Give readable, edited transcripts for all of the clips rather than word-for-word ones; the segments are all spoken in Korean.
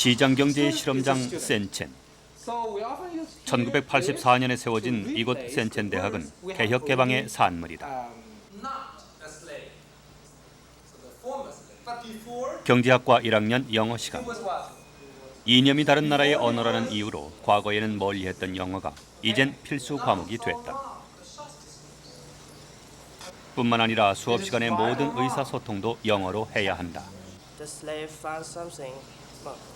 시장 경제의 실험장 센첸. 1984년에 세워진 이곳 센첸 대학은 개혁 개방의 산물이다. 경제학과 1학년 영어 시간. 이념이 다른 나라의 언어라는 이유로 과거에는 멀리했던 영어가 이젠 필수 과목이 됐다. 뿐만 아니라 수업 시간의 모든 의사소통도 영어로 해야 한다. The slave found something.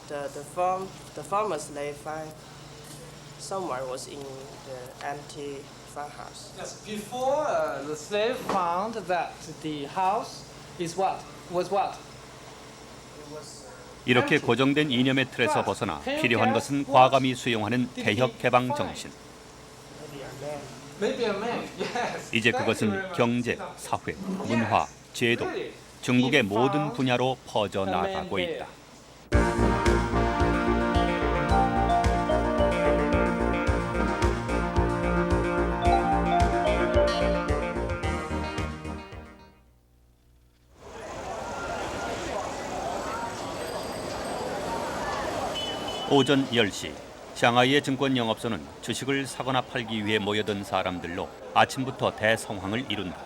The former slave found someone was in the empty farmhouse. Yes, before the slave found that the house was what? 이렇게 고정된 이념의 틀에서 벗어나 필요한 것은 과감히 수용하는 개혁 개방 정신. Maybe a man. Yes. 이제 그것은 경제, 사회, 문화, 제도, 중국의 모든 분야로 퍼져나가고 있다. 오전 10시, 샹하이의 증권 영업소는 주식을 사거나 팔기 위해 모여든 사람들로 아침부터 대성황을 이룬다.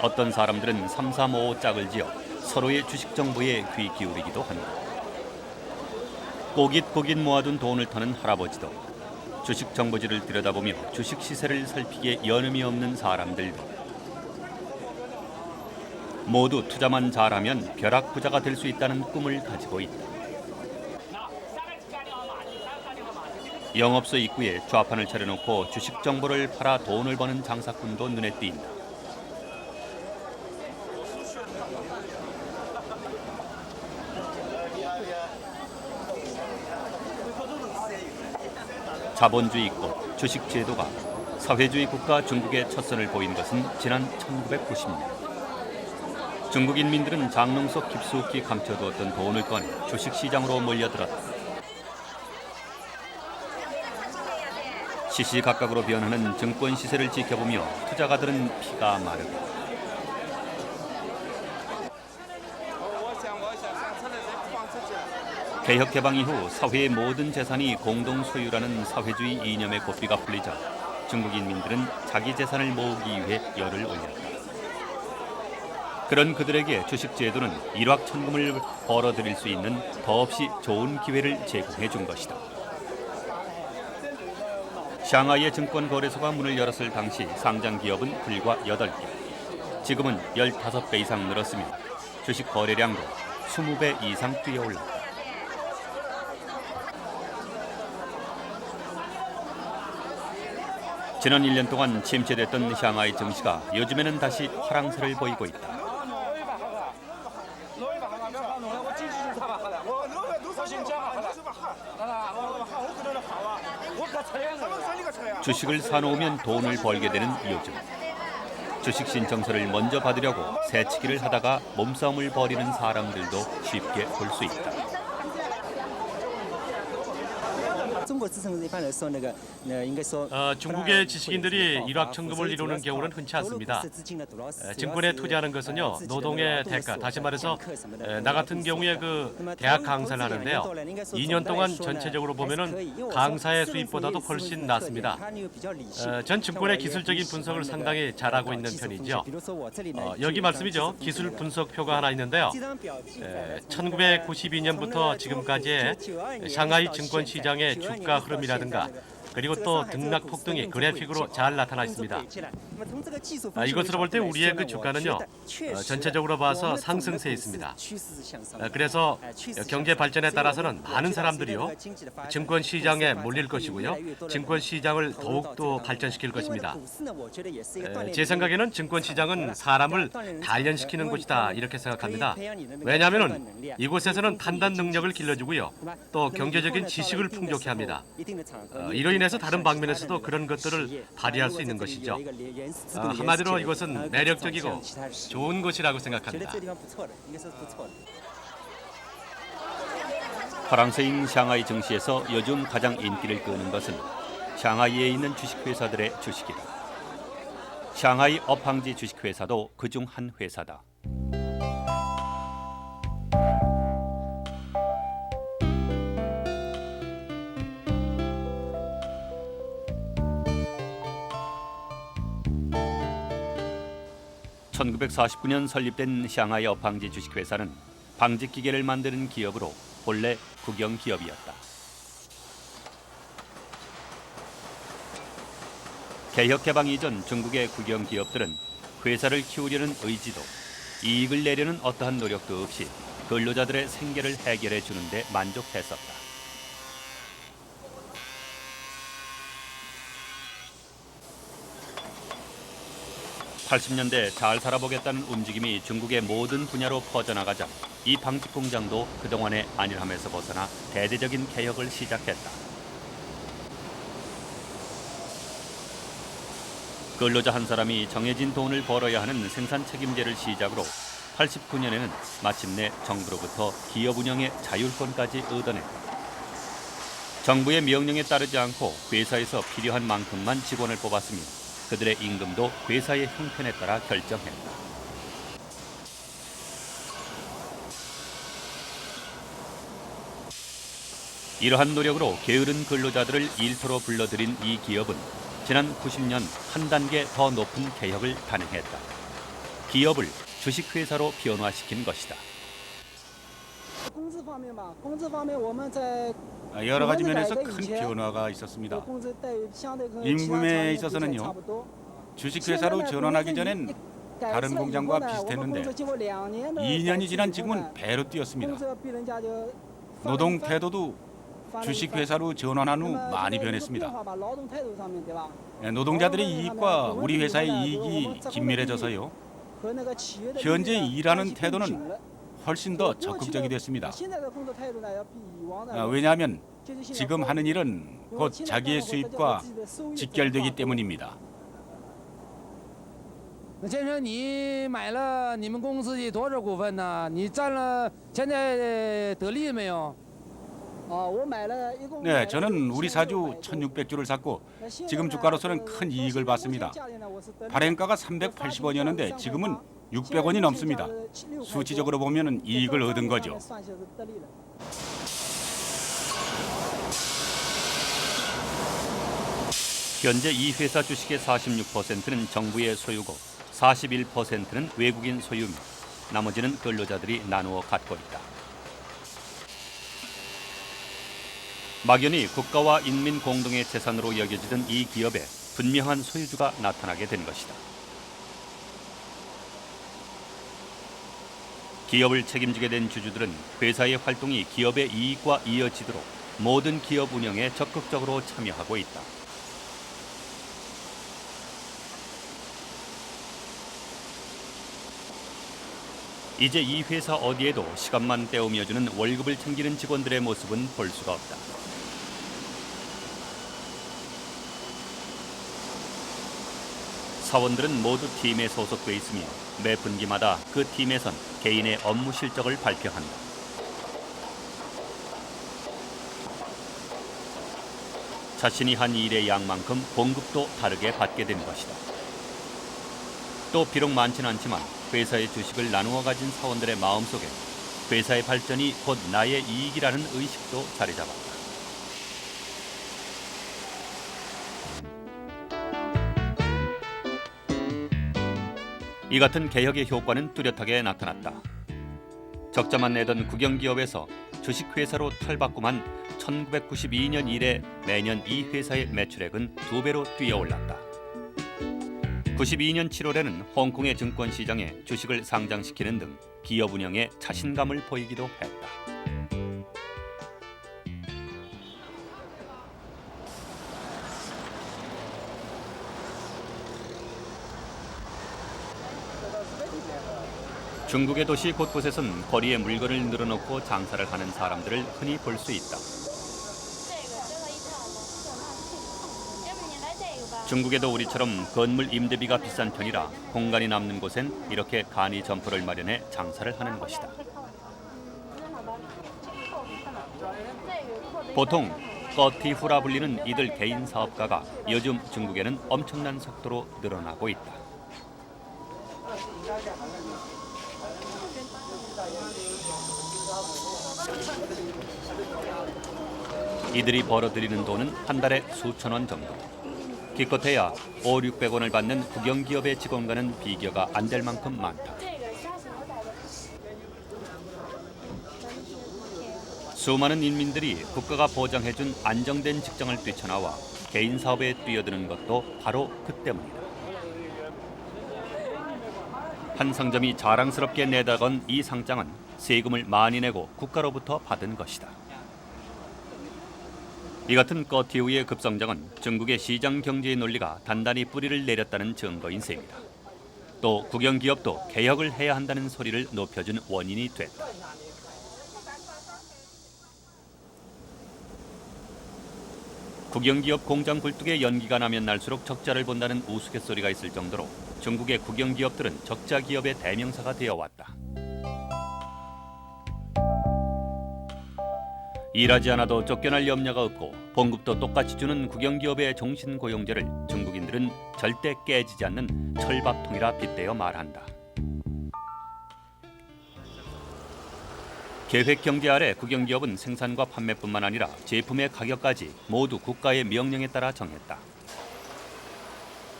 어떤 사람들은 3355 짝을 지어 서로의 주식 정보에 귀 기울이기도 한다. 꼬깃꼬깃 모아둔 돈을 터는 할아버지도, 주식 정보지를 들여다보며 주식 시세를 살피기에 여념이 없는 사람들도, 모두 투자만 잘하면 벼락부자가 될 수 있다는 꿈을 가지고 있다. 영업소 입구에 좌판을 차려놓고 주식 정보를 팔아 돈을 버는 장사꾼도 눈에 띈다. 자본주의권, 주식 제도가 사회주의 국가 중국의 첫 선을 보인 것은 지난 1990년. 중국 인민들은 장롱 속 깊숙이 감춰두었던 돈을 꺼내 주식시장으로 몰려들었다. 시시각각으로 변하는 증권 시세를 지켜보며 투자가들은 피가 마르고, 개혁 개방 이후 사회의 모든 재산이 공동 소유라는 사회주의 이념의 고삐가 풀리자 중국 인민들은 자기 재산을 모으기 위해 열을 올렸다. 그런 그들에게 주식 제도는 일확천금을 벌어들일 수 있는 더없이 좋은 기회를 제공해 준 것이다. 샹하이의 증권거래소가 문을 열었을 당시 상장 기업은 불과 8개. 지금은 15배 이상 늘었으며 주식 거래량도 20배 이상 뛰어올랐다. 지난 1년 동안 침체됐던 샹하이 증시가 요즘에는 다시 화랑세를 보이고 있다. 주식을 사놓으면 돈을 벌게 되는 요즘. 주식 신청서를 먼저 받으려고 새치기를 하다가 몸싸움을 벌이는 사람들도 쉽게 볼 수 있다. 중국의 지식인들이 일확천금을 이루는 경우는 흔치 않습니다. 증권에 투자하는 것은요, 노동의 대가, 다시 말해서 나 같은 경우에 그 대학 강사를 하는데요. 2년 동안 전체적으로 보면은 강사의 수입보다도 훨씬 낮습니다. 전 증권의 기술적인 분석을 상당히 잘하고 있는 편이죠. 여기 말씀이죠. 기술 분석표가 하나 있는데요. 1992년부터 지금까지의 샹하이 증권 시장의 주가 흐름이라든가 그리고 또 등락 폭등이 그래픽으로 잘 나타나 있습니다. 이것으로 볼 때 우리의 그 주가는요, 전체적으로 봐서 상승세에 있습니다. 그래서 경제 발전에 따라서는 많은 사람들이요, 증권 시장에 몰릴 것이고요, 증권 시장을 더욱더 발전시킬 것입니다. 제 생각에는 증권 시장은 사람을 단련시키는 곳이다 이렇게 생각합니다. 왜냐하면은 이곳에서는 판단 능력을 길러주고요, 또 경제적인 지식을 풍족해 합니다. 이로 인해서 다른 방면에서도 그런 것들을 발휘할 수 있는 것이죠. 한마디로 이것은 매력적이고 좋은 곳이라고 생각합니다. 화랑세인 샹하이 증시에서 요즘 가장 인기를 끄는 것은 샹하이에 있는 주식회사들의 주식이다. 샹하이 업황지 주식회사도 그중 한 회사다. 1949년 설립된 샹하이 업황지 주식회사는 방직 기계를 만드는 기업으로 본래 국영 기업이었다. 개혁 개방 이전 중국의 국영 기업들은 회사를 키우려는 의지도 이익을 내려는 어떠한 노력도 없이 근로자들의 생계를 해결해 주는 데 만족했었다. 80년대 잘 살아보겠다는 움직임이 중국의 모든 분야로 퍼져나가자 이 방직 공장도 그동안의 안일함에서 벗어나 대대적인 개혁을 시작했다. 근로자 한 사람이 정해진 돈을 벌어야 하는 생산 책임제를 시작으로 89년에는 마침내 정부로부터 기업 운영의 자율권까지 얻어냈다. 정부의 명령에 따르지 않고 회사에서 필요한 만큼만 직원을 뽑았으며 그들의 임금도 회사의 형편에 따라 결정했다. 이러한 노력으로 게으른 근로자들을 일터로 불러들인 이 기업은 지난 90년 한 단계 더 높은 개혁을 단행했다. 기업을 주식회사로 변화시킨 것이다. 여러 가지 면에서 큰 변화가 있었습니다. 임금에 있어서는요. 주식회사로 전환하기 전엔 다른 공장과 비슷했는데 2년이 지난 지금은 배로 뛰었습니다. 노동 태도도 주식회사로 전환한 후 많이 변했습니다. 노동자들의 이익과 우리 회사의 이익이 긴밀해져서요. 현재 일하는 태도는 훨씬 더 적극적이 됐습니다. 왜냐하면 지금 하는 일은 곧 자기의 수입과 직결되기 때문입니다. 先生，你买了你们公司的多少股份呢？你占了，现在得利没有？ 네, 저는 우리 사주 1,600주를 샀고 지금 주가로서는 큰 이익을 봤습니다. 발행가가 380원이었는데 지금은 600원이 넘습니다. 수치적으로 보면 이익을 얻은 거죠. 현재 이 회사 주식의 46%는 정부의 소유고 41%는 외국인 소유며 나머지는 근로자들이 나누어 갖고 있다. 막연히 국가와 인민 공동의 재산으로 여겨지던 이 기업에 분명한 소유주가 나타나게 된 것이다. 기업을 책임지게 된 주주들은 회사의 활동이 기업의 이익과 이어지도록 모든 기업 운영에 적극적으로 참여하고 있다. 이제 이 회사 어디에도 시간만 때우며 주는 월급을 챙기는 직원들의 모습은 볼 수가 없다. 사원들은 모두 팀에 소속돼 있으며 매 분기마다 그 팀에선 개인의 업무 실적을 발표한다. 자신이 한 일의 양만큼 봉급도 다르게 받게 된 것이다. 또 비록 많지는 않지만 회사의 주식을 나누어 가진 사원들의 마음속에 회사의 발전이 곧 나의 이익이라는 의식도 자리 잡았다. 이 같은 개혁의 효과는 뚜렷하게 나타났다. 적자만 내던 국영기업에서 주식회사로 탈바꿈한 1992년 이래 매년 이 회사의 매출액은 2배로 뛰어올랐다. 92년 7월에는 홍콩의 증권시장에 주식을 상장시키는 등 기업 운영에 자신감을 보이기도 했다. 중국의 도시 곳곳에선 거리에 물건을 늘어놓고 장사를 하는 사람들을 흔히 볼 수 있다. 중국에도 우리처럼 건물 임대비가 비싼 편이라 공간이 남는 곳엔 이렇게 간이 점포를 마련해 장사를 하는 것이다. 보통 꺼티후라 불리는 이들 개인 사업가가 요즘 중국에는 엄청난 속도로 늘어나고 있다. 이들이 벌어들이는 돈은 한 달에 수천 원 정도. 기껏해야 500~600원을 받는 국영기업의 직원과는 비교가 안 될 만큼 많다. 수많은 인민들이 국가가 보장해준 안정된 직장을 뛰쳐나와 개인 사업에 뛰어드는 것도 바로 그 때문이다. 한 상점이 자랑스럽게 내다건 이 상장은 세금을 많이 내고 국가로부터 받은 것이다. 이 같은 꺼티우의 급성장은 중국의 시장 경제의 논리가 단단히 뿌리를 내렸다는 증거인 셈이다. 또 국영기업도 개혁을 해야 한다는 소리를 높여준 원인이 됐다. 국영기업 공장 굴뚝에 연기가 나면 날수록 적자를 본다는 우스갯소리가 있을 정도로 중국의 국영기업들은 적자 기업의 대명사가 되어왔다. 일하지 않아도 쫓겨날 염려가 없고 봉급도 똑같이 주는 국영기업의 종신고용제를 중국인들은 절대 깨지지 않는 철밥통이라 빗대어 말한다. 계획경제 아래 국영기업은 생산과 판매뿐만 아니라 제품의 가격까지 모두 국가의 명령에 따라 정했다.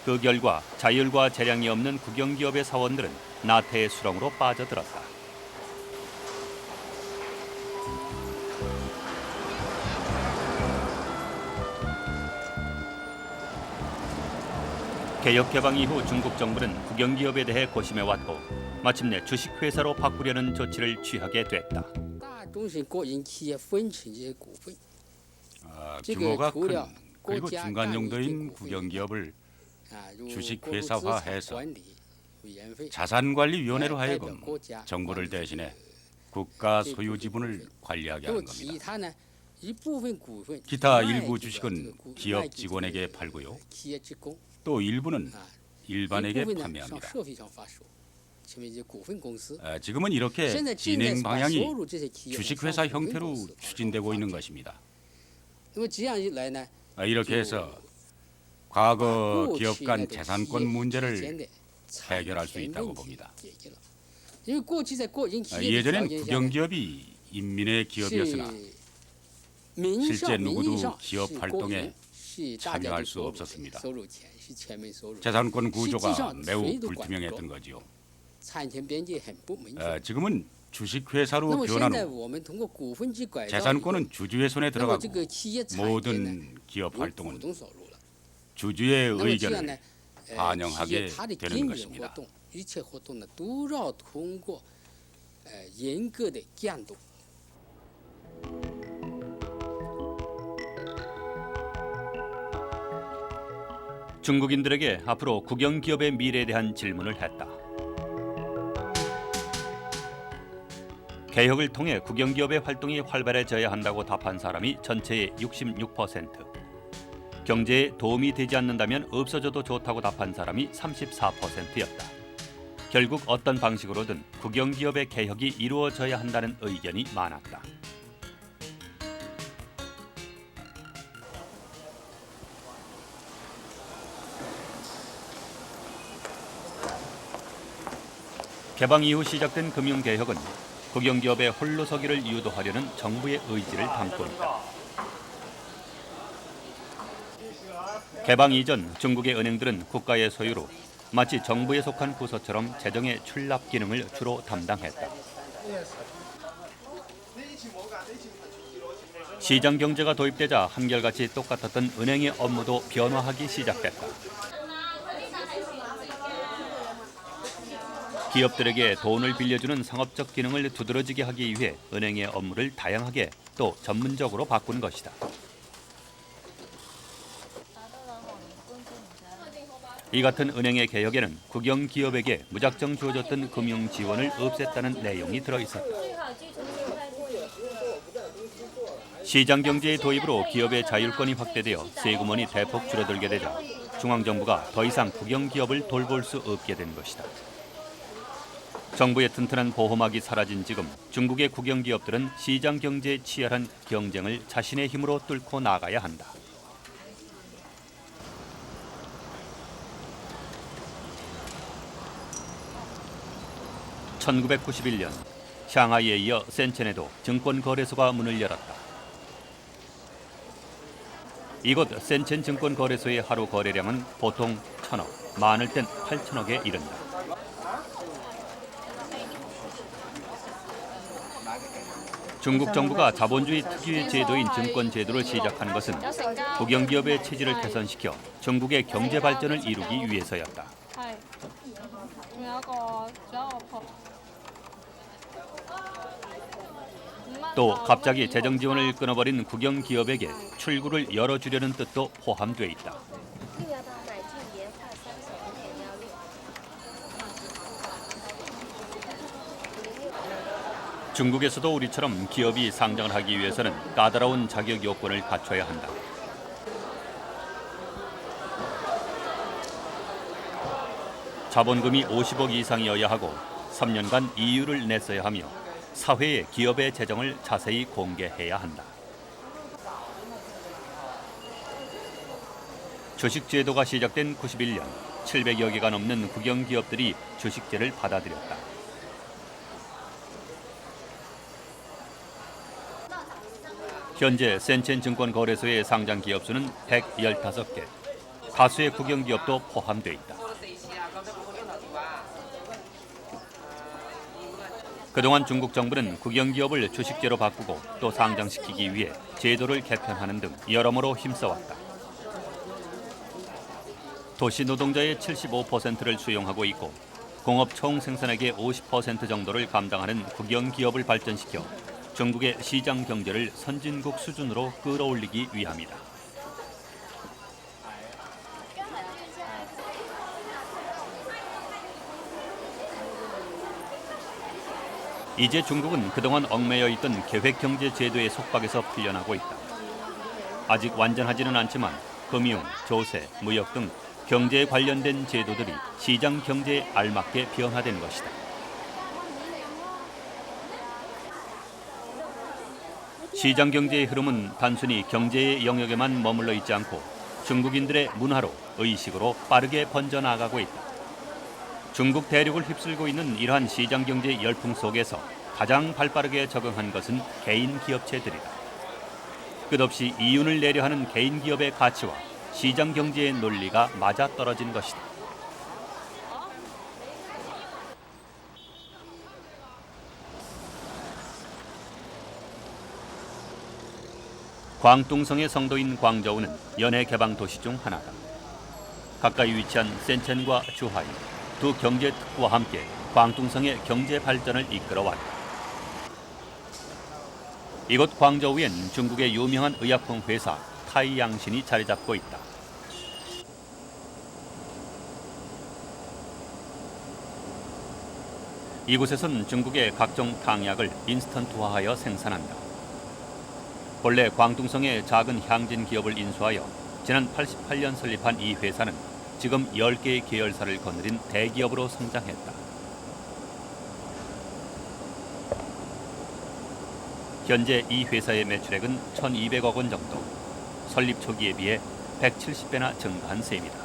그 결과 자율과 재량이 없는 국영기업의 사원들은 나태의 수렁으로 빠져들었다. 개혁 개방 이후 중국 정부는 국영기업에 대해 고심해왔고 마침내 주식회사로 바꾸려는 조치를 취하게 됐다. 규모가 큰 그리고 중간 정도인 국영기업을 주식회사화해서 자산관리위원회로 하여금 정부를 대신해 국가 소유 지분을 관리하게 하는 겁니다. 기타 일부 주식은 기업 직원에게 팔고요. 또 일부는 일반에게 판매합니다. 지금은 이렇게 진행 방향이 주식회사 형태로 추진되고 있는 것입니다. 이렇게 해서 과거 기업 간 재산권 문제를 해결할 수 있다고 봅니다. 예전엔 국영기업이 인민의 기업이었으나 실제 누구도 기업 활동에 참여할 수 없었습니다. 재산권 구조가 매우 불투명했던 거지요. 지금은 주식회사로 변한 후 재산권은 주주의 손에 들어가고 모든 기업 활동은 주주의 의견을 반영하게 되는 것입니다. 중국인들에게 앞으로 국영기업의 미래에 대한 질문을 했다. 개혁을 통해 국영기업의 활동이 활발해져야 한다고 답한 사람이 전체의 66%, 경제에 도움이 되지 않는다면 없어져도 좋다고 답한 사람이 34%였다. 결국 어떤 방식으로든 국영기업의 개혁이 이루어져야 한다는 의견이 많았다. 개방 이후 시작된 금융개혁은 국영기업의 홀로서기를 유도하려는 정부의 의지를 담고 있다. 개방 이전 중국의 은행들은 국가의 소유로 마치 정부에 속한 부서처럼 재정의 출납 기능을 주로 담당했다. 시장 경제가 도입되자 한결같이 똑같았던 은행의 업무도 변화하기 시작됐다. 기업들에게 돈을 빌려주는 상업적 기능을 두드러지게 하기 위해 은행의 업무를 다양하게 또 전문적으로 바꾼 것이다. 이 같은 은행의 개혁에는 국영기업에게 무작정 주어졌던 금융 지원을 없앴다는 내용이 들어있었다. 시장경제의 도입으로 기업의 자율권이 확대되어 세금원이 대폭 줄어들게 되자 중앙정부가 더 이상 국영기업을 돌볼 수 없게 된 것이다. 정부의 튼튼한 보호막이 사라진 지금 중국의 국영기업들은 시장경제의 치열한 경쟁을 자신의 힘으로 뚫고 나가야 한다. (1991년) 샹하이에 이어 센첸에도 증권거래소가 문을 열었다. 이곳 센첸증권 거래소의 하루 거래량은 보통 1,000억, 많을 땐 8,000억에 이른다. 중국 정부가 자본주의 특유의 제도인 증권 제도를 시작한 것은 국영기업의 체질을 개선시켜 중국의 경제 발전을 이루기 위해서였다. 또 갑자기 재정 지원을 끊어버린 국영기업에게 출구를 열어주려는 뜻도 포함돼 있다. 중국에서도 우리처럼 기업이 상장을 하기 위해서는 까다로운 자격 요건을 갖춰야 한다. 자본금이 50억 이상이어야 하고 3년간 이유를 냈어야 하며 사회에 기업의 재정을 자세히 공개해야 한다. 주식제도가 시작된 91년 700여 개가 넘는 국영기업들이 주식제를 받아들였다. 현재 센첸증권 거래소의 상장 기업 수는 115개, 다수의 국영기업도 포함돼 있다. 그동안 중국 정부는 국영기업을 주식제로 바꾸고 또 상장시키기 위해 제도를 개편하는 등 여러모로 힘써왔다. 도시 노동자의 75%를 수용하고 있고 공업 총 생산액의 50% 정도를 감당하는 국영기업을 발전시켜 중국의 시장 경제를 선진국 수준으로 끌어올리기 위함이다. 이제 중국은 그동안 얽매여 있던 계획경제 제도의 속박에서 풀려나고 있다. 아직 완전하지는 않지만 금융, 조세, 무역 등 경제에 관련된 제도들이 시장 경제에 알맞게 변화된 것이다. 시장 경제의 흐름은 단순히 경제의 영역에만 머물러 있지 않고 중국인들의 문화로, 의식으로 빠르게 번져나가고 있다. 중국 대륙을 휩쓸고 있는 이러한 시장 경제 열풍 속에서 가장 발빠르게 적응한 것은 개인 기업체들이다. 끝없이 이윤을 내려 하는 개인 기업의 가치와 시장 경제의 논리가 맞아떨어진 것이다. 광둥성의 성도인 광저우는 연해 개방 도시 중 하나다. 가까이 위치한 센첸과 주하이 두 경제 특구와 함께 광둥성의 경제 발전을 이끌어왔다. 이곳 광저우엔 중국의 유명한 의약품 회사 타이양신이 자리 잡고 있다. 이곳에선 중국의 각종 탕약을 인스턴트화하여 생산한다. 본래 광둥성의 작은 향진 기업을 인수하여 지난 88년 설립한 이 회사는 지금 10개의 계열사를 거느린 대기업으로 성장했다. 현재 이 회사의 매출액은 1,200억 원 정도, 설립 초기에 비해 170배나 증가한 셈이다.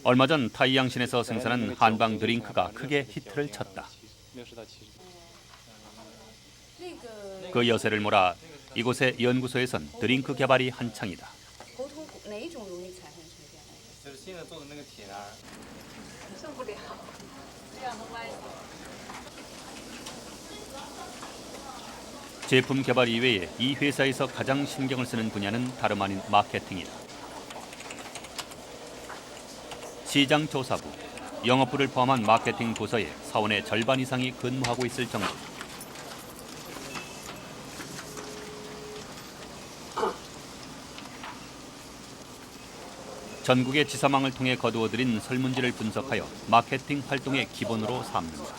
얼마 전 타이양신에서 생산한 한방 드링크가 크게 히트를 쳤다. 그 여세를 몰아 이곳의 연구소에선 드링크 개발이 한창이다. 제품 개발 이외에 이 회사에서 가장 신경을 쓰는 분야는 다름 아닌 마케팅이다. 시장조사부, 영업부를 포함한 마케팅 부서에 사원의 절반 이상이 근무하고 있을 정도. 전국의 지사망을 통해 거두어들인 설문지를 분석하여 마케팅 활동의 기본으로 삼는다.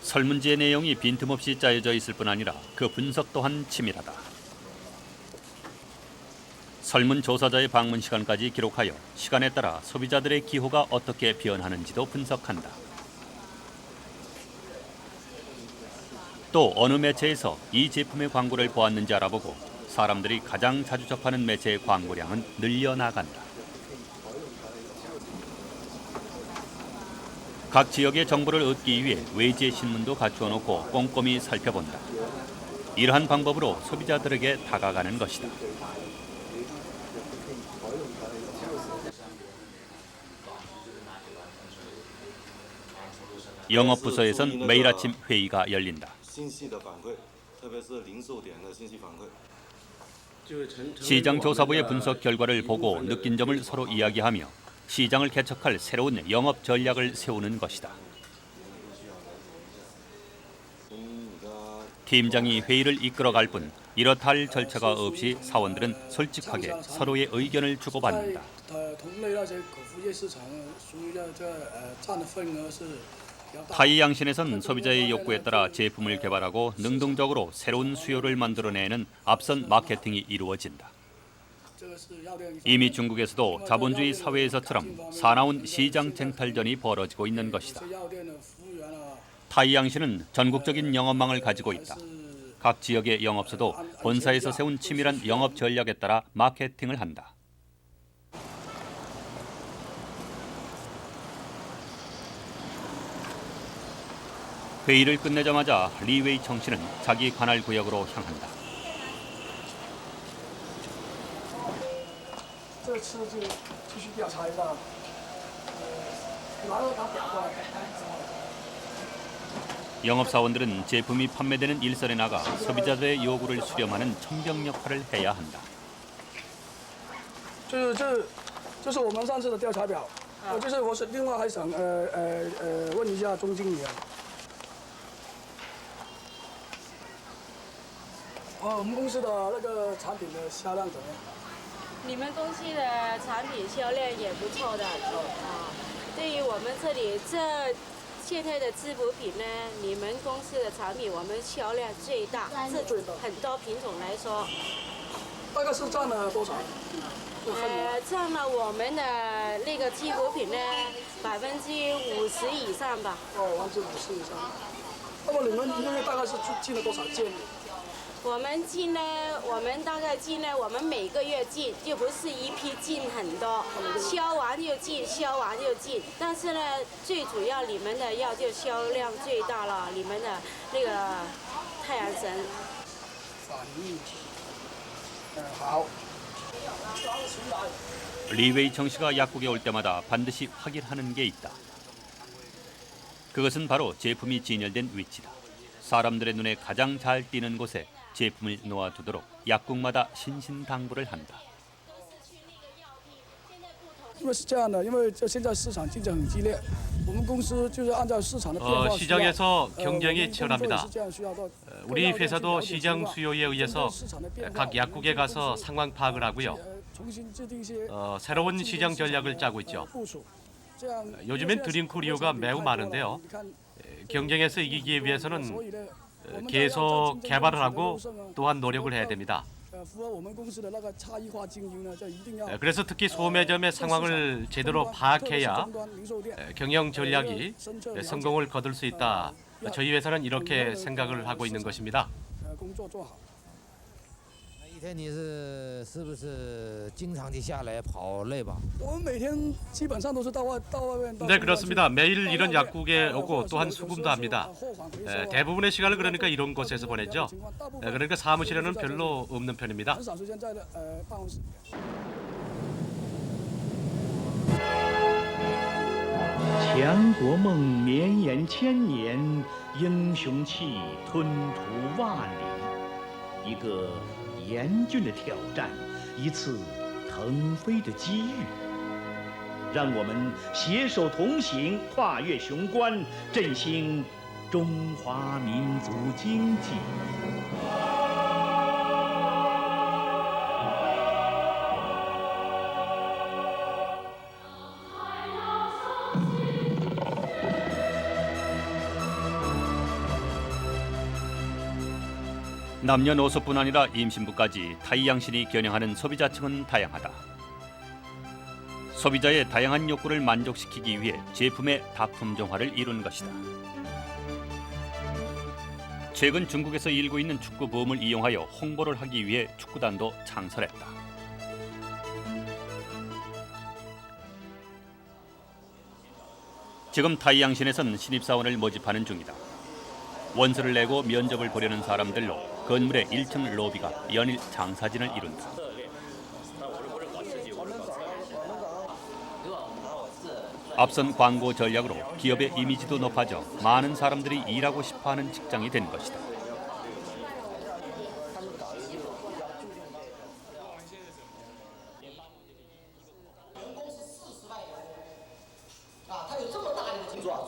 설문지의 내용이 빈틈없이 짜여져 있을 뿐 아니라 그 분석 또한 치밀하다. 설문조사자의 방문 시간까지 기록하여 시간에 따라 소비자들의 기호가 어떻게 변하는지도 분석한다. 또 어느 매체에서 이 제품의 광고를 보았는지 알아보고 사람들이 가장 자주 접하는 매체의 광고량은 늘려나간다. 각 지역의 정보를 얻기 위해 외제 신문도 갖추어 놓고 꼼꼼히 살펴본다. 이러한 방법으로 소비자들에게 다가가는 것이다. 영업 부서에선 매일 아침 회의가 열린다. 시장 조사부의 분석 결과를 보고 느낀 점을 서로 이야기하며 시장을 개척할 새로운 영업 전략을 세우는 것이다. 팀장이 회의를 이끌어갈 뿐 이렇다 할 절차가 없이 사원들은 솔직하게 서로의 의견을 주고받는다. 타이양신에선 소비자의 욕구에 따라 제품을 개발하고 능동적으로 새로운 수요를 만들어내는 앞선 마케팅이 이루어진다. 이미 중국에서도 자본주의 사회에서처럼 사나운 시장 쟁탈전이 벌어지고 있는 것이다. 타이양신은 전국적인 영업망을 가지고 있다. 각 지역의 영업소도 본사에서 세운 치밀한 영업 전략에 따라 마케팅을 한다. 회의를 끝내자마자 리웨이청 씨는 자기 관할 구역으로 향한다. 영업사원들은 제품이 판매되는 일선에 나가 소비자들의 요구를 수렴하는 청정 역할을 해야 한다. 这是我们上次的调查表，就是我是另外还想问一下钟经理啊，我们公司的那个产品的销量怎么样？你们公司的产品销量也不错的对于我们这里现在的滋补品呢，你们公司的产品我们销量最大，这很多品种来说，大概是占了多少？占了我们的那个滋补品呢50%以上吧。50%以上。那么你们一个月大概是进了多少件？我们大概进呢，我们每个月进，就不是一批进很多，销完就进，销完就进。但是呢，最主要你们的药就销量最大了，你们的那个太阳神。反应，好。 리웨이청 씨가 약국에 올 때마다 반드시 확인하는 게 있다. 그것은 바로 제품이 진열된 위치다. 사람들의 눈에 가장 잘 띄는 곳에 제품을 놓아두도록 약국마다 신신당부를 한다. 因为是这样的，因为现在市场竞争很激烈，我们公司就是按照市场的变化。 시장에서 경쟁이 치열합니다. 우리 회사도 시장 수요에 의해서 각 약국에 가서 상황 파악을 하고요. 새로운 시장 전략을 짜고 있죠. 요즘엔 드링크류가 매우 많은데요. 경쟁에서 이기기 위해서는 계속 개발을 하고 또한 노력을 해야 됩니다. 그래서 특히 소매점의 상황을 제대로 파악해야 경영 전략이 성공을 거둘 수 있다. 저희 회사는 이렇게 생각을 하고 있는 것입니다. 一天你是不是经常地下来跑累吧？ 我们每天基本上都是到外面。 네, 그렇습니다. 매일 이런 약국에 오고 또한 수금도 합니다. 대부분의 시간을 그러니까 이런 곳에서 보내죠. 그러니까 사무실에는 별로 없는 편입니다. 很少时间在办公室。 强国梦绵延千年，英雄气吞吐万里。一个严峻的挑战，一次腾飞的机遇。让我们携手同行，跨越雄关，振兴中华民族经济。 남녀노소뿐 아니라 임신부까지 타이양신이 겨냥하는 소비자층은 다양하다. 소비자의 다양한 욕구를 만족시키기 위해 제품의 다품종화를 이룬 것이다. 최근 중국에서 일고 있는 축구 붐을 이용하여 홍보를 하기 위해 축구단도 창설했다. 지금 타이양신에선 신입사원을 모집하는 중이다. 원서를 내고 면접을 보려는 사람들로 건물의 1층 로비가 연일 장사진을 이룬다. 앞선 광고 전략으로 기업의 이미지도 높아져 많은 사람들이 일하고 싶어하는 직장이 된 것이다.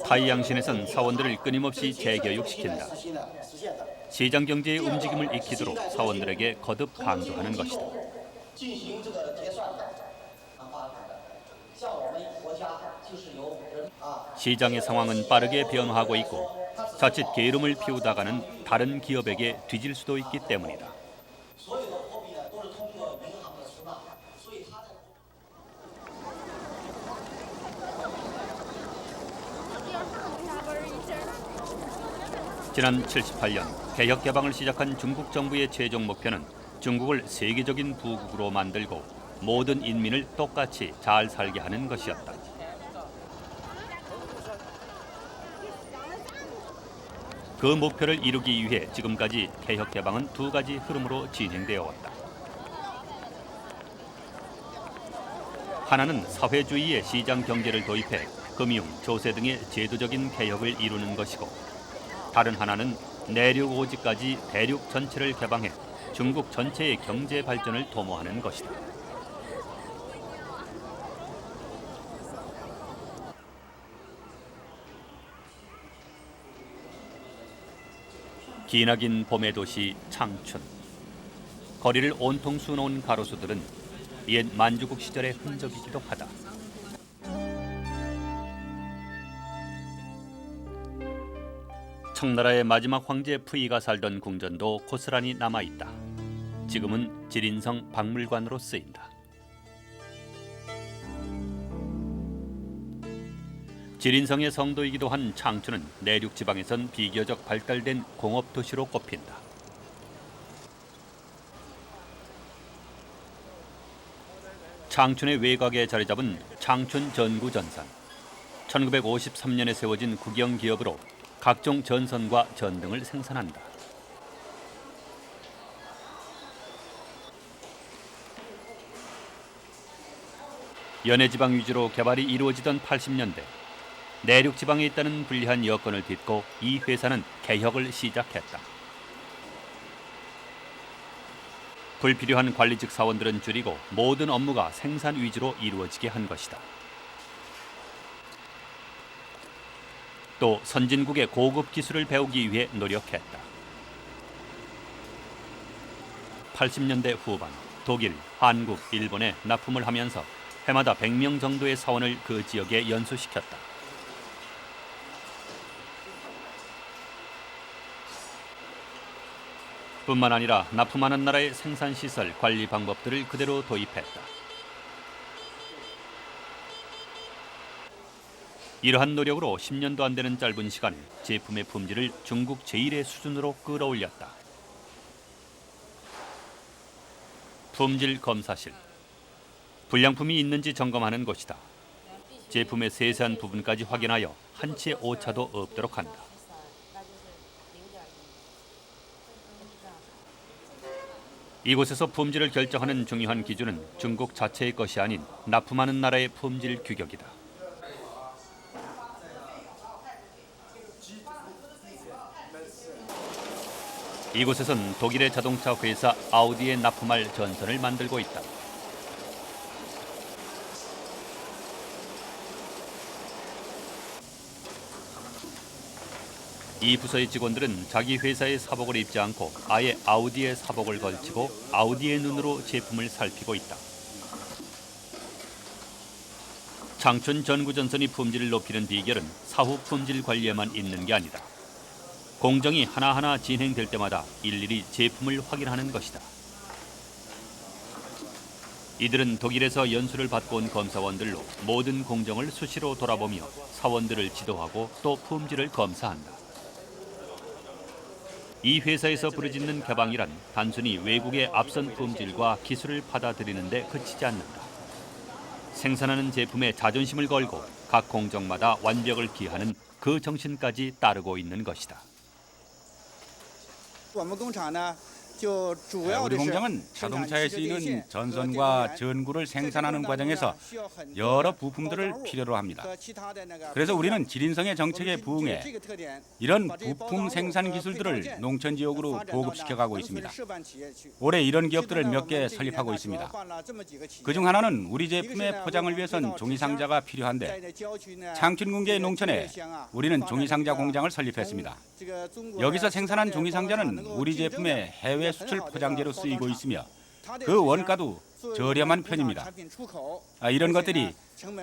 타이양신에선 사원들을 끊임없이 재교육시킨다. 시장 경제의 움직임을 익히도록 사원들에게 거듭 강조하는 것이다. 시장의 상황은 빠르게 변화하고 있고 자칫 게으름을 피우다가는 다른 기업에게 뒤질 수도 있기 때문이다. 지난 78년 개혁 개방을 시작한 중국 정부의 최종 목표는 중국을 세계적인 부국으로 만들고 모든 인민을 똑같이 잘 살게 하는 것이었다. 그 목표를 이루기 위해 지금까지 개혁 개방은 두 가지 흐름으로 진행되어 왔다. 하나는 사회주의의 시장 경제를 도입해 금융, 조세 등의 제도적인 개혁을 이루는 것이고, 다른 하나는 내륙 오지까지 대륙 전체를 개방해 중국 전체의 경제 발전을 도모하는 것이다. 기나긴 봄의 도시 창춘. 거리를 온통 수놓은 가로수들은 옛 만주국 시절의 흔적이기도 하다. 청나라의 마지막 황제 푸이가 살던 궁전도 고스란히 남아있다. 지금은 지린성 박물관으로 쓰인다. 지린성의 성도이기도 한 창춘은 내륙 지방에선 비교적 발달된 공업 도시로 꼽힌다. 창춘의 외곽에 자리 잡은 창춘 전구전선. 1953년에 세워진 국영 기업으로 각종 전선과 전등을 생산한다. 연해지방 위주로 개발이 이루어지던 80년대, 내륙 지방에 있다는 불리한 여건을 딛고 이 회사는 개혁을 시작했다. 불필요한 관리직 사원들은 줄이고 모든 업무가 생산 위주로 이루어지게 한 것이다. 또 선진국의 고급 기술을 배우기 위해 노력했다. 80년대 후반 독일, 한국, 일본에 납품을 하면서 해마다 100명 정도의 사원을 그 지역에 연수시켰다. 뿐만 아니라 납품하는 나라의 생산시설, 관리 방법들을 그대로 도입했다. 이러한 노력으로 10년도 안 되는 짧은 시간에 제품의 품질을 중국 제1의 수준으로 끌어올렸다. 품질 검사실. 불량품이 있는지 점검하는 곳이다. 제품의 세세한 부분까지 확인하여 한 치의 오차도 없도록 한다. 이곳에서 품질을 결정하는 중요한 기준은 중국 자체의 것이 아닌 납품하는 나라의 품질 규격이다. 이곳에선 독일의 자동차 회사 아우디에 납품할 전선을 만들고 있다. 이 부서의 직원들은 자기 회사의 사복을 입지 않고 아예 아우디의 사복을 걸치고 아우디의 눈으로 제품을 살피고 있다. 창춘 전구전선이 품질을 높이는 비결은 사후 품질 관리에만 있는 게 아니다. 공정이 하나하나 진행될 때마다 일일이 제품을 확인하는 것이다. 이들은 독일에서 연수를 받고 온 검사원들로 모든 공정을 수시로 돌아보며 사원들을 지도하고 또 품질을 검사한다. 이 회사에서 부르짖는 개방이란 단순히 외국의 앞선 품질과 기술을 받아들이는 데 그치지 않는다. 생산하는 제품에 자존심을 걸고 각 공정마다 완벽을 기하는 그 정신까지 따르고 있는 것이다. 우리 공장은 자동차에 쓰이는 전선과 전구를 생산하는 과정에서 여러 부품들을 필요로 합니다. 그래서 우리는 지린성의 정책에 부응해 이런 부품 생산 기술들을 농촌 지역으로 보급시켜가고 있습니다. 올해 이런 기업들을 몇 개 설립하고 있습니다. 그중 하나는 우리 제품의 포장을 위해선 종이상자가 필요한데 창춘군계의 농촌에 우리는 종이상자 공장을 설립했습니다. 여기서 생산한 종이상자는 우리 제품의 해외 수출 포장재로 쓰이고 있으며 그 원가도 저렴한 편입니다. 이런 것들이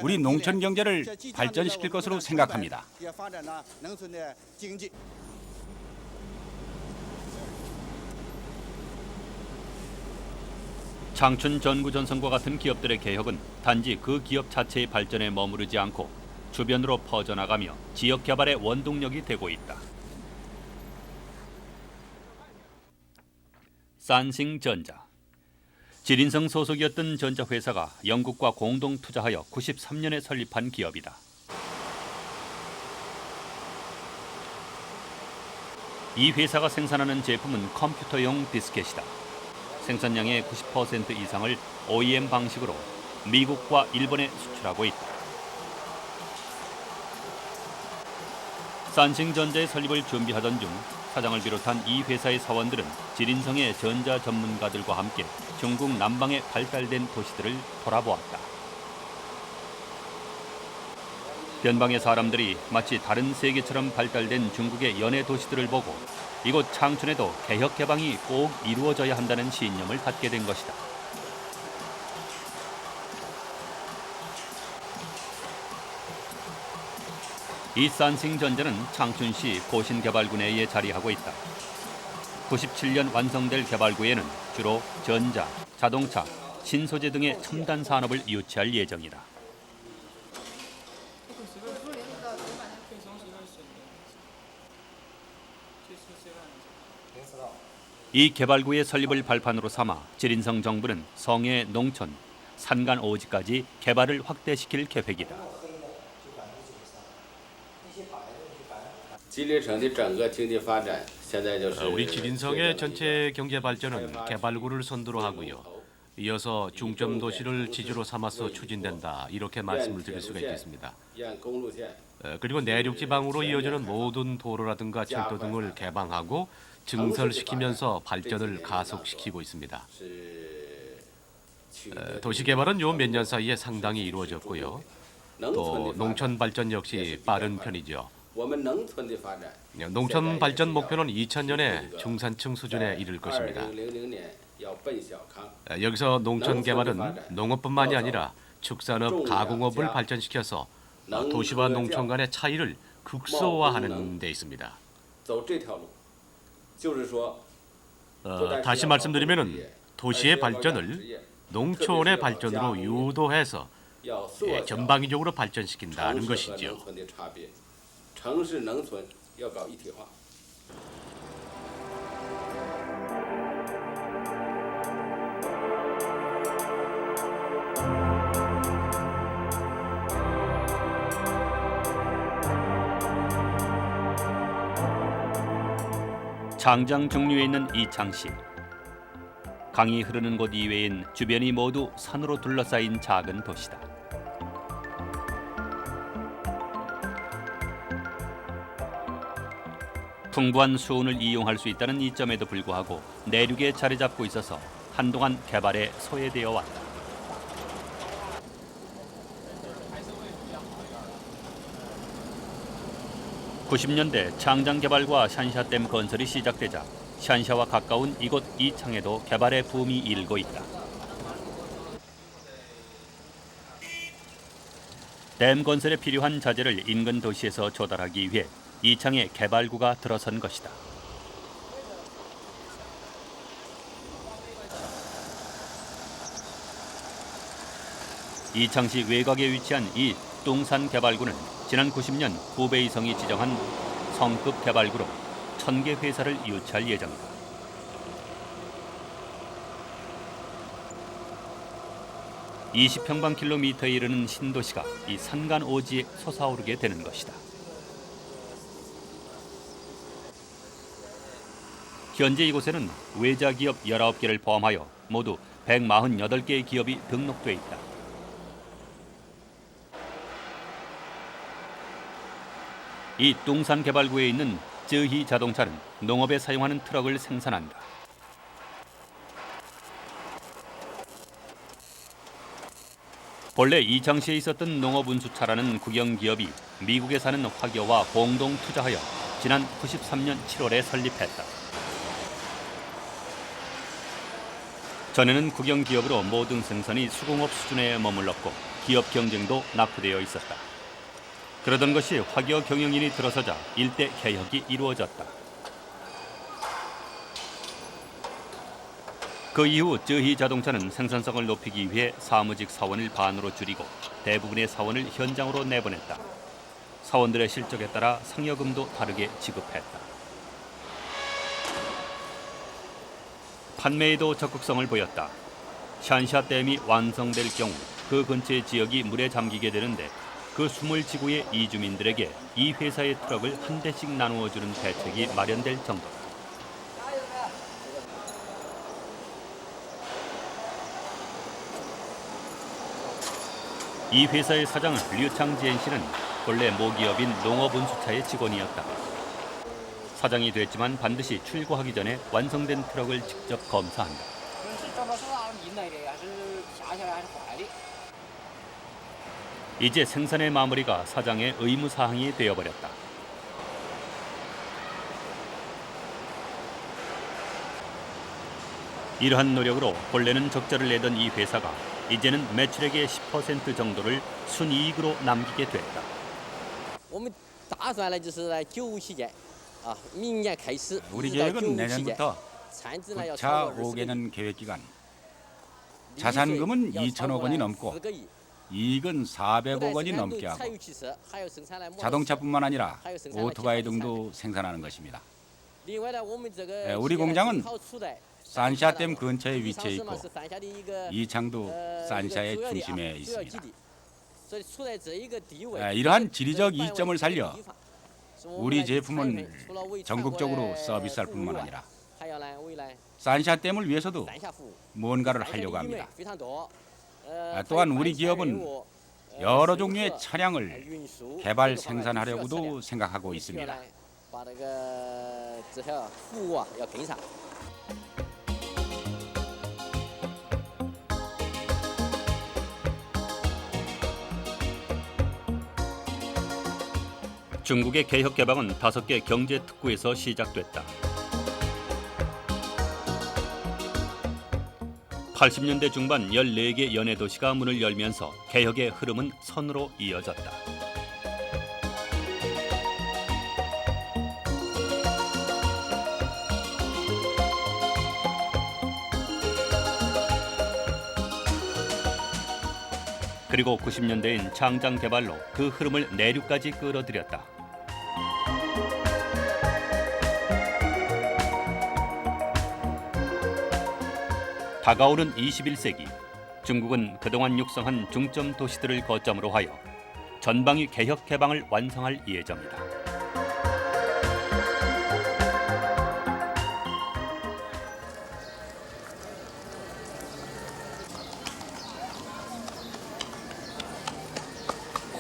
우리 농촌 경제를 발전시킬 것으로 생각합니다. 창춘 전구전선과 같은 기업들의 개혁은 단지 그 기업 자체의 발전에 머무르지 않고 주변으로 퍼져나가며 지역 개발의 원동력이 되고 있다. 산싱전자. 지린성 소속이었던 전자회사가 영국과 공동 투자하여 93년에 설립한 기업이다. 이 회사가 생산하는 제품은 컴퓨터용 디스켓이다. 생산량의 90% 이상을 OEM 방식으로 미국과 일본에 수출하고 있다. 산싱전자의 설립을 준비하던 중 사장을 비롯한 이 회사의 사원들은 지린성의 전자 전문가들과 함께 중국 남방에 발달된 도시들을 돌아보았다. 변방의 사람들이 마치 다른 세계처럼 발달된 중국의 연해 도시들을 보고 이곳 창춘에도 개혁 개방이 꼭 이루어져야 한다는 신념을 갖게 된 것이다. 이 산싱전자는 창춘시 고신개발구 내에 자리하고 있다. 97년 완성될 개발구에는 주로 전자, 자동차, 신소재 등의 첨단 산업을 유치할 예정이다. 이 개발구의 설립을 발판으로 삼아 지린성 정부는 성해 농촌, 산간 오지까지 개발을 확대시킬 계획이다. 우리 지린성의 전체 경제 발전은 개발구를 선두로 하고요. 이어서 중점 도시를 지주로 삼아서 추진된다. 이렇게 말씀을 드릴 수가 있겠습니다. 그리고 내륙 지방으로 이어지는 모든 도로라든가 철도 등을 개방하고 증설시키면서 발전을 가속시키고 있습니다. 도시 개발은 요 몇 년 사이에 상당히 이루어졌고요. 또 농촌 발전 역시 빠른 편이죠. 농촌 발전 목표는 2000년에 중산층 수준에 이를 것입니다. 여기서 농촌 개발은 농업뿐만이 아니라 축산업, 가공업을 발전시켜서 도시와 농촌 간의 차이를 극소화하는 데 있습니다. 다시 말씀드리면 도시의 발전을 농촌의 발전으로 유도해서 전방위적으로 발전시킨다는 것이죠. 장장 중류에 있는 이창시. 강이 흐르는 곳 이외엔 주변이 모두 산으로 둘러싸인 작은 도시다. 풍부한 수온을 이용할 수 있다는 이점에도 불구하고 내륙에 자리 잡고 있어서 한동안 개발에 소외되어 왔다. (90년대) 창장 개발과 샨샤댐 건설이 시작되자 샨샤와 가까운 이곳 이창에도 개발의 붐이 일고 있다. 댐 건설에 필요한 자재를 인근 도시에서 조달하기 위해 이창에 개발구가 들어선 것이다. 이창시 외곽에 위치한 이 뚱산 개발구는 지난 90년 후베이성이 지정한 성급 개발구로 1000개 회사를 유치할 예정이다. 20평방킬로미터에 이르는 신도시가 이 산간 오지에 솟아오르게 되는 것이다. 현재 이곳에는 외자 기업 19개를 포함하여 모두 148개의 기업이 등록돼 있다. 이 뚱산 개발구에 있는 쯔히 자동차는 농업에 사용하는 트럭을 생산한다. 본래 이창시에 있었던 농업운수차라는 국영기업이 미국에 사는 화교와 공동 투자하여 지난 93년 7월에 설립했다. 전에는 국영기업으로 모든 생산이 수공업 수준에 머물렀고 기업 경쟁도 낙후되어 있었다. 그러던 것이 화교 경영인이 들어서자 일대 개혁이 이루어졌다. 그 이후 쯔히 자동차는 생산성을 높이기 위해 사무직 사원을 반으로 줄이고 대부분의 사원을 현장으로 내보냈다. 사원들의 실적에 따라 상여금도 다르게 지급했다. 판매에도 적극성을 보였다. 샨샤댐이 완성될 경우 그 근처의 지역이 물에 잠기게 되는데 그 20지구의 이주민들에게 이 회사의 트럭을 한 대씩 나누어주는 대책이 마련될 정도다. 이 회사의 사장 류창지엔 씨는 본래 모기업인 농업운수차의 직원이었다. 사장이 됐지만 반드시 출고하기 전에 완성된 트럭을 직접 검사한다. 이제 생산의 마무리가 사장의 의무사항이 되어버렸다. 이러한 노력으로 본래는 적자를 내던 이 회사가 이제는 매출액의 10% 정도를 순이익으로 남기게 됐다. 우리 계획은 내년부터 9차 5개년 계획 기간 자산금은 2천억 원이 넘고 이익은 400억 원이 넘게 하고 자동차뿐만 아니라 오토바이 등도 생산하는 것입니다. 우리 공장은 산샤댐 근처에 위치해 있고 이창도 산샤의 중심에 있습니다. 이러한 지리적 이점을 살려 우리 제품은 전국적으로 서비스할 뿐만 아니라 산샤댐을 위해서도 뭔가를 하려고 합니다. 또한 우리 기업은 여러 종류의 차량을 개발 생산하려고도 생각하고 있습니다. 중국의 개혁 개방은 5개 경제 특구에서 시작됐다. 80년대 중반 14개 연해 도시가 문을 열면서 개혁의 흐름은 선으로 이어졌다. 그리고 90년대인 창장 개발로 그 흐름을 내륙까지 끌어들였다. 다가오는 21세기, 중국은 그동안 육성한 중점 도시들을 거점으로 하여 전방위 개혁 개방을 완성할 예정이다.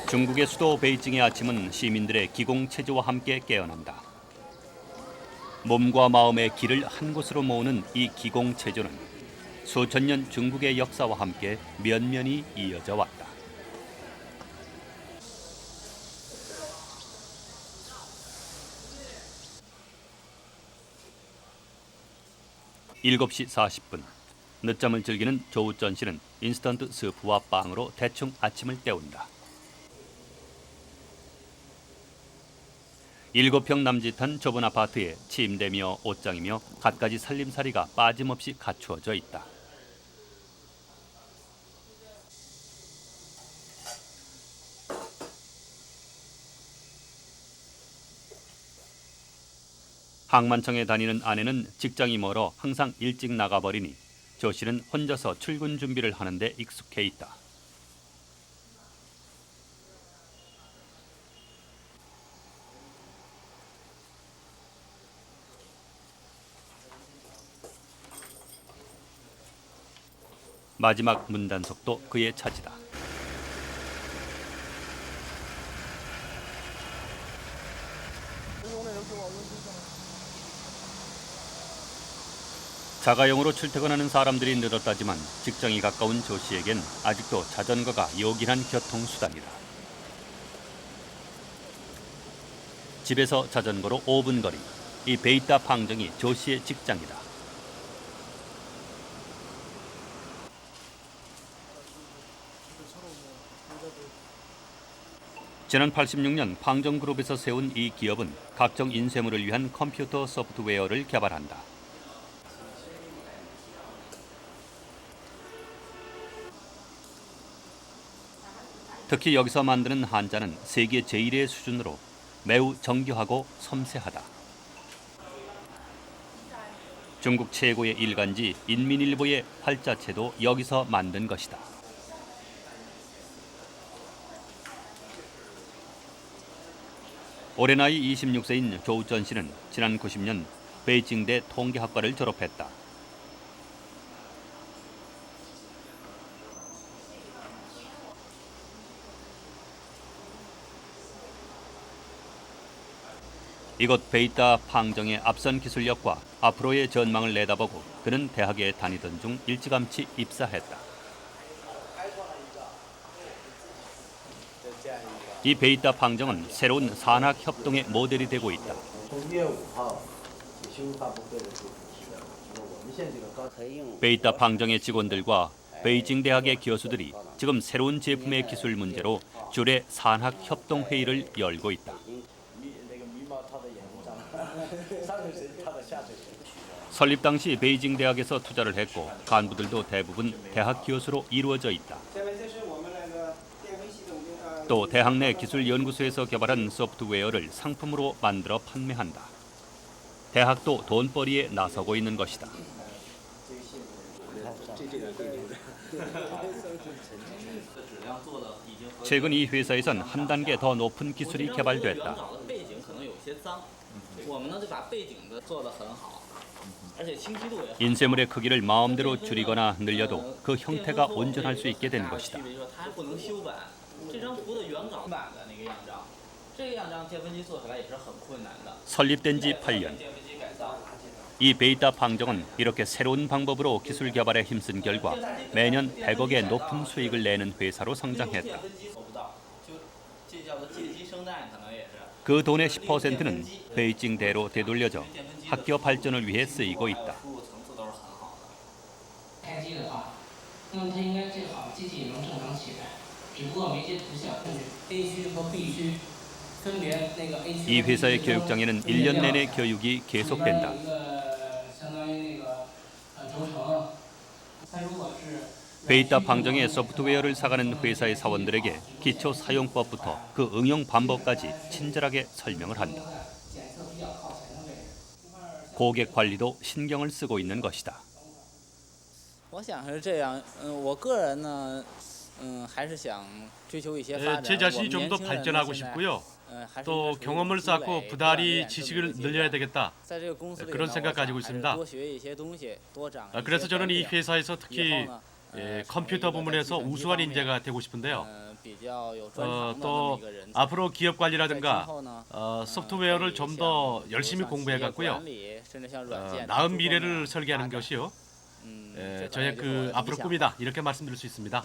중국의 수도 베이징의 아침은 시민들의 기공체조와 함께 깨어난다. 몸과 마음의 기를 한 곳으로 모으는 이 기공체조는 수천 년 중국의 역사와 함께 면면이 이어져 왔다. (7시 40분) 늦잠을 즐기는 조우전 씨는 인스턴트 스프와 빵으로 대충 아침을 때운다. 7평 남짓한 좁은 아파트에 침대며 옷장이며 갖가지 살림살이가 빠짐없이 갖추어져 있다. 항만청에 다니는 아내는 직장이 멀어 항상 일찍 나가버리니 조 씨는 혼자서 출근 준비를 하는데 익숙해 있다. 마지막 문단속도 그의 차지다. 자가용으로 출퇴근하는 사람들이 늘었다지만 직장이 가까운 조 씨에겐 아직도 자전거가 요긴한 교통수단이다. 집에서 자전거로 5분 거리, 이 베이타 팡정이 조 씨의 직장이다. 지난 86년 팡정그룹에서 세운 이 기업은 각종 인쇄물을 위한 컴퓨터 소프트웨어를 개발한다. 특히 여기서 만드는 한자는 세계 제1의 수준으로 매우 정교하고 섬세하다. 중국 최고의 일간지 인민일보의 활자체도 여기서 만든 것이다. 올해 나이 26세인 조우전 씨는 지난 90년 베이징대 통계학과를 졸업했다. 이곳 베이타 팡정의 앞선 기술력과 앞으로의 전망을 내다보고 그는 대학에 다니던 중 일찌감치 입사했다. 이 베이타 팡정은 새로운 산학협동의 모델이 되고 있다. 베이타 팡정의 직원들과 베이징 대학의 교수들이 지금 새로운 제품의 기술 문제로 주례 산학협동회의를 열고 있다. 설립 당시 베이징 대학에서 투자를 했고 간부들도 대부분 대학 교수로 이루어져 있다. 또 대학 내 기술연구소에서 개발한 소프트웨어를 상품으로 만들어 판매한다. 대학도 돈벌이에 나서고 있는 것이다. 최근 이 회사에선 한 단계 더 높은 기술이 개발됐다. 인쇄물의 크기를 마음대로 줄이거나 늘려도 그 형태가 온전할 수 있게 된 것이다. 설립된 지 8년. 이 베이타 팡정은 이렇게 새로운 방법으로 기술 개발에 힘쓴 결과 매년 100억의 높은 수익을 내는 회사로 성장했다. 그 돈의 10%는 베이징대로 되돌려져 학교 발전을 위해 쓰이고 있다. 이 회사의 교육장에는 1년 내내 교육이 계속된다. 베이타 팡정의 소프트웨어를 사가는 회사의 사원들에게 기초 사용법부터 그 응용 방법까지 친절하게 설명을 한다. 고객 관리도 신경을 쓰고 있는 것이다. 제 자신이 좀 더 발전하고 싶고요. 또 경험을 쌓고 부다리 지식을 늘려야 되겠다. 그런 생각 가지고 있습니다. 그래서 저는 이 회사에서 특히 컴퓨터 부문에서 우수한 인재가 되고 싶은데요. 또 앞으로 기업 관리라든가 소프트웨어를 좀 더 열심히 공부해갖고요. 나은 미래를 설계하는 것이요. 저의 그 앞으로 꿈이다 이렇게 말씀드릴 수 있습니다.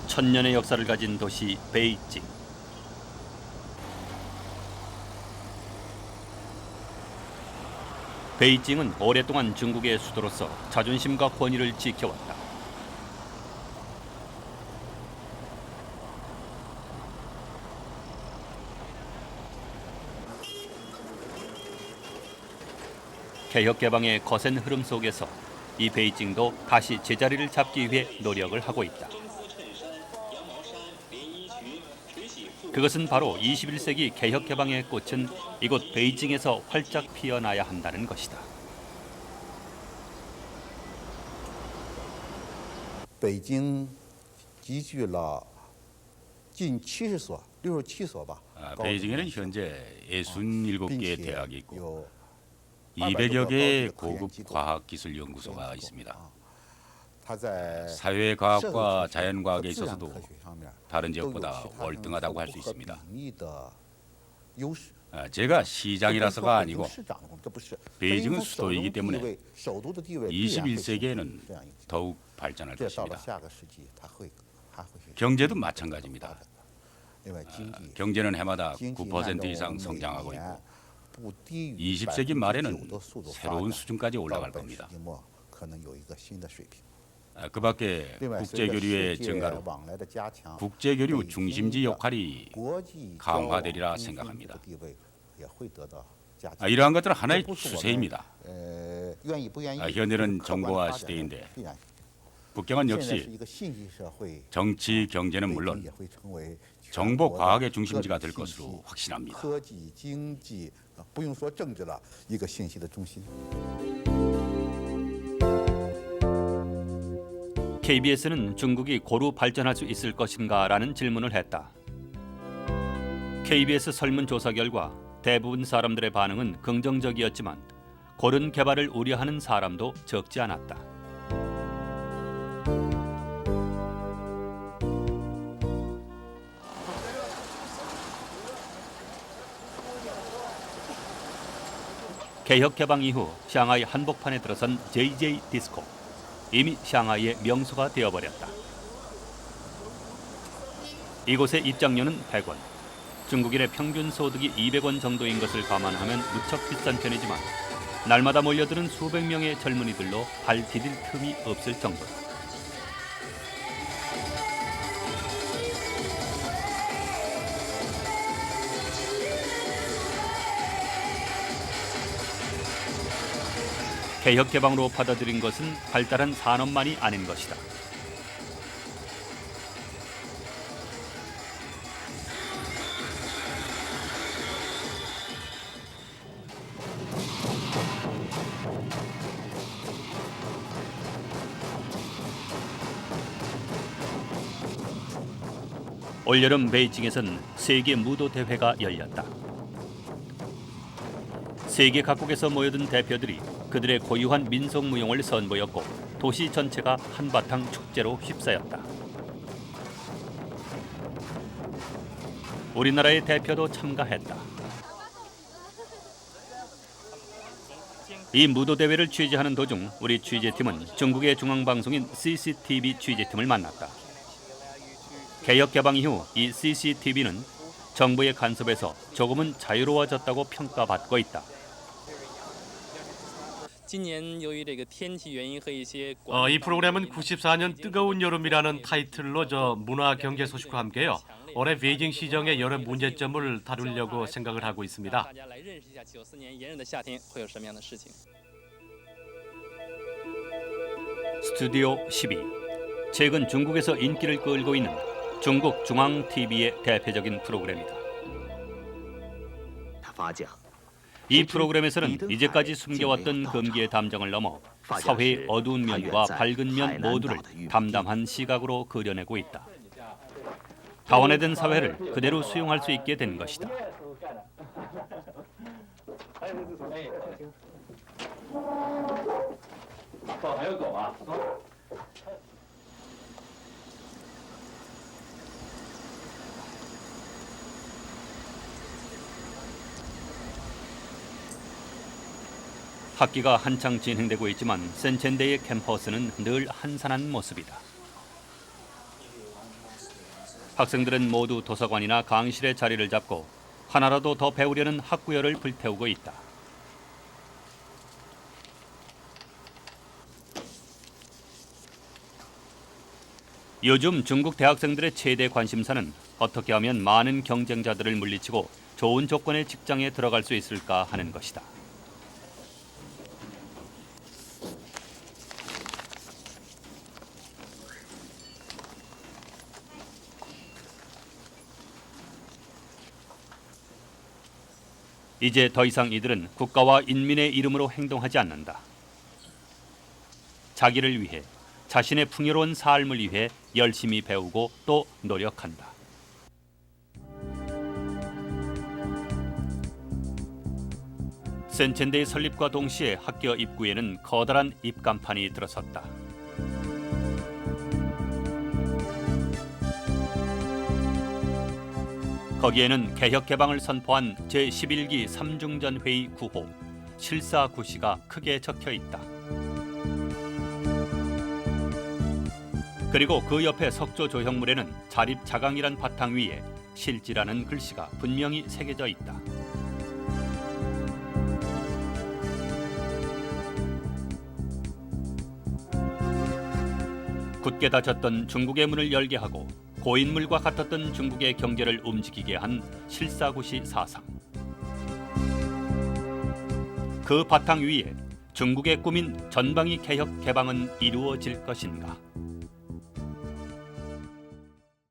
천년의 역사를 가진 도시 베이징. 베이징은 오랫동안 중국의 수도로서 자존심과 권위를 지켜왔다. 개혁 개방의 거센 흐름 속에서 이 베이징도 다시 제자리를 잡기 위해 노력을 하고 있다. 그것은 바로 21세기 개혁 개방의 꽃은 이곳 베이징에서 활짝 피어나야 한다는 것이다. 北京积聚了近70所，67所吧。 베이징에는 현재 67개의 대학이 있고 有 200여 개의 고급 과학기술 연구소가 있습니다. 它在 사회과학과 社会科学 자연과학에 和自然 있어서도 科学方面 다른 都有 지역보다 其他 월등하다고 할 수 있습니다. 比例的优势。 제가 시장이라서가 아니고 市长的功，这不是。 베이징은 北京从 수도이기 首都地 때문에 位，首都的地位必然会形成 21세기에는 这样一个。 더욱 발전할 这到了 것입니다. 下个世纪，它会还会去。 경제도 마찬가지입니다. 另外，经济 경제는 해마다 经济 9% 按 이상 照 성장하고 每 있고 年不低于 20세기 말에는 9%的速度发 새로운 展， 수준까지 到 올라갈 本世 겁니다. 纪末可能有一个新的水平。 그 밖에 另外，随着 국제교류의 世界 증가로 往来的加强， 국제교류 北京 중심지 的 역할이 国际 강화되리라 交往中心 생각합니다. 的地位也会得到加强。 이러한 것들은 这 하나의 不是我们 추세입니다. 愿意不愿意？ 현대는 客观的 정보화 发展的 시대인데 必然。 북경은 现在是 역시 一个信息社会， 정치, 경제는 北京 물론 也会成为 정보 全国的 과학의 중심지가 各 될 种信息 것으로 확신합니다. 科技、经济，不用说政治了，一个信息的中心。 KBS는 중국이 고루 발전할 수 있을 것인가라는 질문을 했다. KBS 설문조사 결과 대부분 사람들의 반응은 긍정적이었지만 고른 개발을 우려하는 사람도 적지 않았다. 개혁 개방 이후 샹하이 한복판에 들어선 JJ 디스코. 이미 샹하이의 명소가 되어버렸다. 이곳의 입장료는 100원. 중국인의 평균 소득이 200원 정도인 것을 감안하면 무척 비싼 편이지만 날마다 몰려드는 수백 명의 젊은이들로 발 디딜 틈이 없을 정도다. 개혁 개방으로 받아들인 것은 발달한 산업만이 아닌 것이다. 올여름 베이징에선 세계 무도 대회가 열렸다. 세계 각국에서 모여든 대표들이 그들의 고유한 민속 무용을 선보였고 도시 전체가 한바탕 축제로 휩싸였다. 우리나라의 대표도 참가했다. 이 무도 대회를 취재하는 도중 우리 취재팀은 중국의 중앙방송인 CCTV 취재팀을 만났다. 개혁 개방 이후 이 CCTV는 정부의 간섭에서 조금은 자유로워졌다고 평가받고 있다. 이 프로그램은 94년 뜨거운 여름이라는 타이틀로 문화 경제 소식과 함께요. 올해 베이징 시정의 여러 문제점을 다루려고 생각을 하고 있습니다. 스튜디오 12. 최근 중국에서 인기를 끌고 있는 중국 중앙TV의 대표적인 프로그램이다. 이 프로그램에서는 이제까지 숨겨왔던 금기의 담정을 넘어 사회의 어두운 면과 밝은 면 모두를 담담한 시각으로 그려내고 있다. 다원화된 사회를 그대로 수용할 수 있게 된 것이다. 학기가 한창 진행되고 있지만 센첸대의 캠퍼스는 늘 한산한 모습이다. 학생들은 모두 도서관이나 강의실에 자리를 잡고 하나라도 더 배우려는 학구열을 불태우고 있다. 요즘 중국 대학생들의 최대 관심사는 어떻게 하면 많은 경쟁자들을 물리치고 좋은 조건의 직장에 들어갈 수 있을까 하는 것이다. 이제 더 이상 이들은 국가와 인민의 이름으로 행동하지 않는다. 자기를 위해, 자신의 풍요로운 삶을 위해 열심히 배우고 또 노력한다. 센첸대의 설립과 동시에 학교 입구에는 커다란 입간판이 들어섰다. 거기에는 개혁 개방을 선포한 제11기 삼중전 회의 구호 실사구시가 크게 적혀 있다. 그리고 그 옆에 석조 조형물에는 자립자강이란 바탕 위에 실지라는 글씨가 분명히 새겨져 있다. 굳게 닫혔던 중국의 문을 열게 하고 고인물과 같았던 중국의 경제를 움직이게 한 실사구시 사상. 그 바탕 위에 중국의 꿈인 전방위 개혁 개방은 이루어질 것인가?